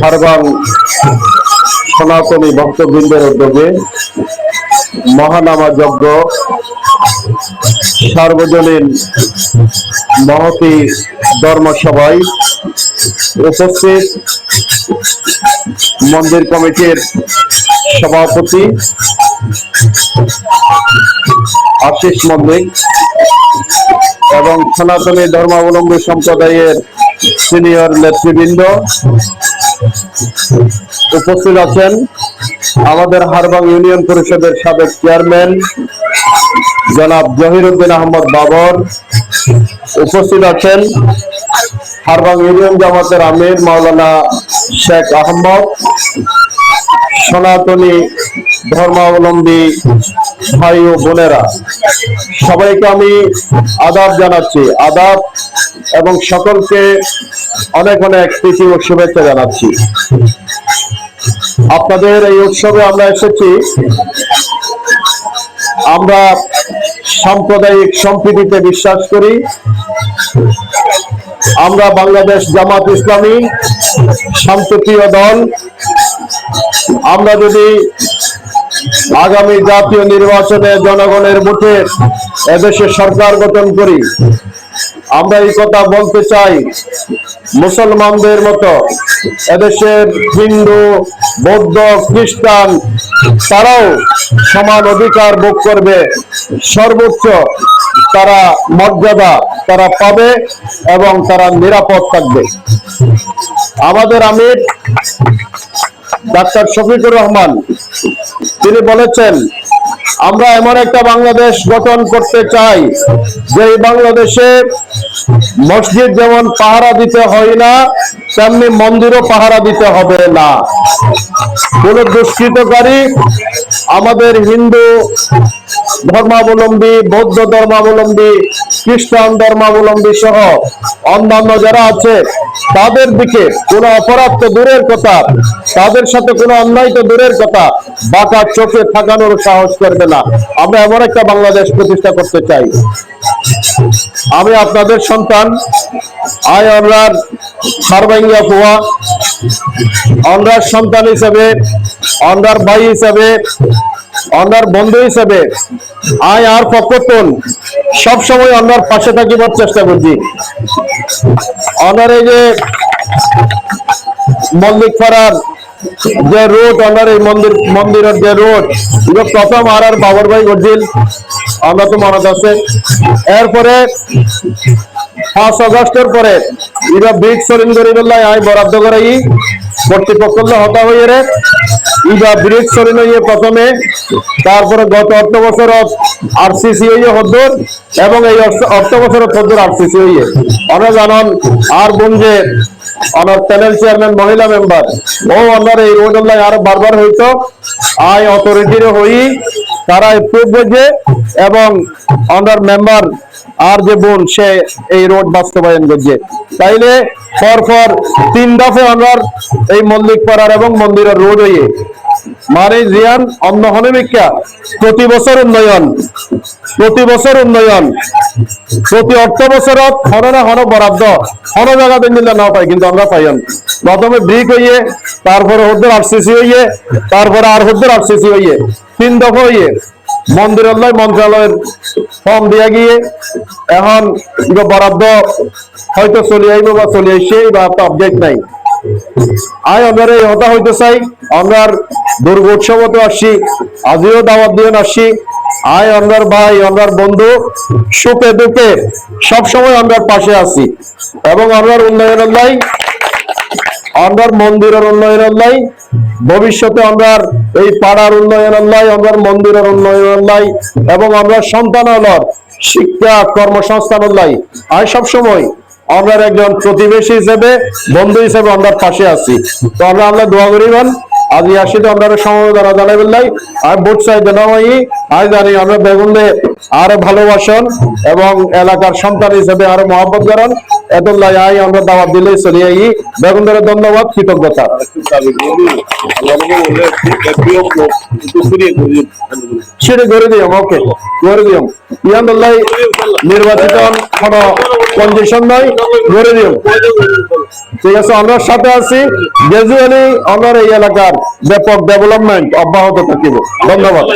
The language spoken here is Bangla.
হারবাং সনাতনী ভক্তবৃন্দের উদ্যোগে মহানামা যজ্ঞ সার্বজনীন মহতী ধর্মসভায় উপস্থিত মন্দির কমিটির সভাপতি আশিস মল্লিক এবং সনাতনী ধর্মাবলম্বী সম্প্রদায়ের সিনিয়র নেতৃবৃন্দ উপস্থিত আছেন। আমাদের হারবাং ইউনিয়ন পরিষদের সাবেক চেয়ারম্যান জনাব জহিরুদ্দিন আহমদ বাবর উপস্থিত আছেন। হারবাং ইউনিয়ন জামাতের আমির মাওলানা শেখ আহমদ, সনাতনী ধর্মাবলম্বী ভাই ও বোনেরা, সবাইকে আমি আদাব জানাচ্ছি, আদাব, এবং সকলকে অনেক অনেক প্রীতি ও শুভেচ্ছা জানাচ্ছি। আপনাদের এই উৎসবে আমরা এসেছি, আমরা সাম্প্রদায়িক সম্প্রীতিতে বিশ্বাস করি। আমরা বাংলাদেশ জামাত ইসলামী শান্তিপ্রিয় দল। আমরা যদি আগামী জাতীয় নির্বাচনে জনগণের ভোটে এদেশে সরকার গঠন করি, আমরা এই কথা বলতে চাই, মুসলমানদের মতো এদেশের হিন্দু, বৌদ্ধ, খ্রিস্টান তারাও সমান অধিকার ভোগ করবে, সর্বোচ্চ তারা মর্যাদা তারা পাবে এবং তারা নিরাপদ থাকবে। আমাদের আমির ডাক্তার শফিকুর রহমান তিনি বলেছেন, আমরা এমন একটা বাংলাদেশ গঠন করতে চাই যে বাংলাদেশে মসজিদ যেমন পাহারা দিতে হয় না, তেমনি মন্দিরও পাহারা দিতে হবে না। কোন দুষ্কৃতকারী আমাদের হিন্দু ধর্মাবলম্বী, বৌদ্ধ ধর্মাবলম্বী, খ্রিস্টান ধর্মাবলম্বী সহ অন্যান্য যারা আছে তাদের দিকে কোনো অপরাধ তো দূরের কথা, তাদের সাথে কোনো অন্যায় তো দূরের কথা, বাঁকা চোখে থাকানোর সাহস করবে না। আমরা এমন একটা বাংলাদেশ প্রতিষ্ঠা করতে চাই। আমি আপনাদের সন্তান, আয় অনরার সারবাঙ্গিয়া ফুয়া, অনরার সন্তান হিসেবে, অনরার ভাই হিসেবে, অনরার বন্ধু হিসেবে আয় আর পক্ষতন সবসময় অনরার পাশে থাকিবার চেষ্টা করছি। অনার এই যে মল্লিক পাড়ার যে রোড, অনার এই মন্দিরের যে রোড, এটা প্রথম আর বাবর ভাই করছিল, আমরা তো মনে আছে। এরপরে 5 আগস্টের পরে এরা ব্রিজ সরিন করিল্লাই আই বরাদ্দ করাই কর্তৃপক্ষ হতা হয়ে রে ইবা ব্রিজ সরিন হইয়ে প্রথমে, তারপরে গত অর্থ বছর আরসিসি হইয়ে হদ্দুর এবং এই অর্থ বছর হদ্দুর আরসিসি হইয়ে। আমরা জানান আর বোন যে আমার প্যানেল চেয়ারম্যান মহিলা মেম্বার ও আমার এই রোড আরো বারবার হইতো আই অথরিটির হই তারা এপ্রুভ হয়েছে এবং আন্ডার মেম্বার আর যে বোন সে এই রোড বাস্তবায়ন করছে। তাইলে পরপর 3 দফে আমরা এই মল্লিক পাড়ার এবং মন্দিরের রোড হইয়ে মানে জিয়ান অন্য হনমিকা প্রতি বছর উন্নয়ন, প্রতি বছর উন্নয়ন, প্রতি অর্থ বছরত হন না হন বরাদ্দ হন জায়গাতে মিলে না পাই, কিন্তু আমরা পাইন। প্রথমে ব্রিক হইয়ে, তারপরে হদ্দুর আরসিসি হইয়ে, তারপরে আর হদ্দুর আরসিসি হইয়ে 3 দফা হইয়ে মন্দিরালয় মন্ত্রণালয়ের ফর্ম দিয়া গিয়ে এখন বরাদ্দ হয়তো চলে আইব বা চলে আসছে বা আপডেট নাই। আয় আমরা এই হতা হইতে চাই, আমরা দুর্গোৎসবতে আসছি, আজিও দাওয়াত দিয়ে আসছি। আয় আমরা ভাই, আমরা বন্ধু, সুখে দুঃখে সবসময় আমরা পাশে আছি এবং আমরা উন্নয়নের লাই, আমরা মন্দিরের উন্নয়নের লাই, ভবিষ্যতে আমরা এই পাড়ার উন্নয়নের লাই, আমরা মন্দিরের উন্নয়নের লাই এবং আমরা সন্তানালয় শিক্ষা কর্মসংস্থানের লাই আয় সবসময় আমরা একজন প্রতিবেশী হিসেবে, বন্ধু হিসেবে আমরা পাশে আছি। তো আমরা দোয়া করিবেন আজ আসি তো আমরা সমবেদনা জানাবেন লাই আর ভোট চাই দেনাই আজ জানি আমরা বেগুনে আরো ভালোবাসন এবং এলাকার সন্তান হিসেবে আরো মহব্বত করেন। এত লাই আই আমরা দাওয়াত দিলেই চলে আই। বেগুনের ধন্যবাদ, কৃতজ্ঞতা। সেটা করে দিও, ওকে করে দিও। ইয়ান নির্বাচিত কন্ডিশন নয় গড়ে দিও। ঠিক আছে, আমরা সাথে আছি। গ্রাজুয়ালি আমার এই এলাকার ব্যাপক ডেভেলপমেন্ট অব্যাহত থাকিব। ধন্যবাদ।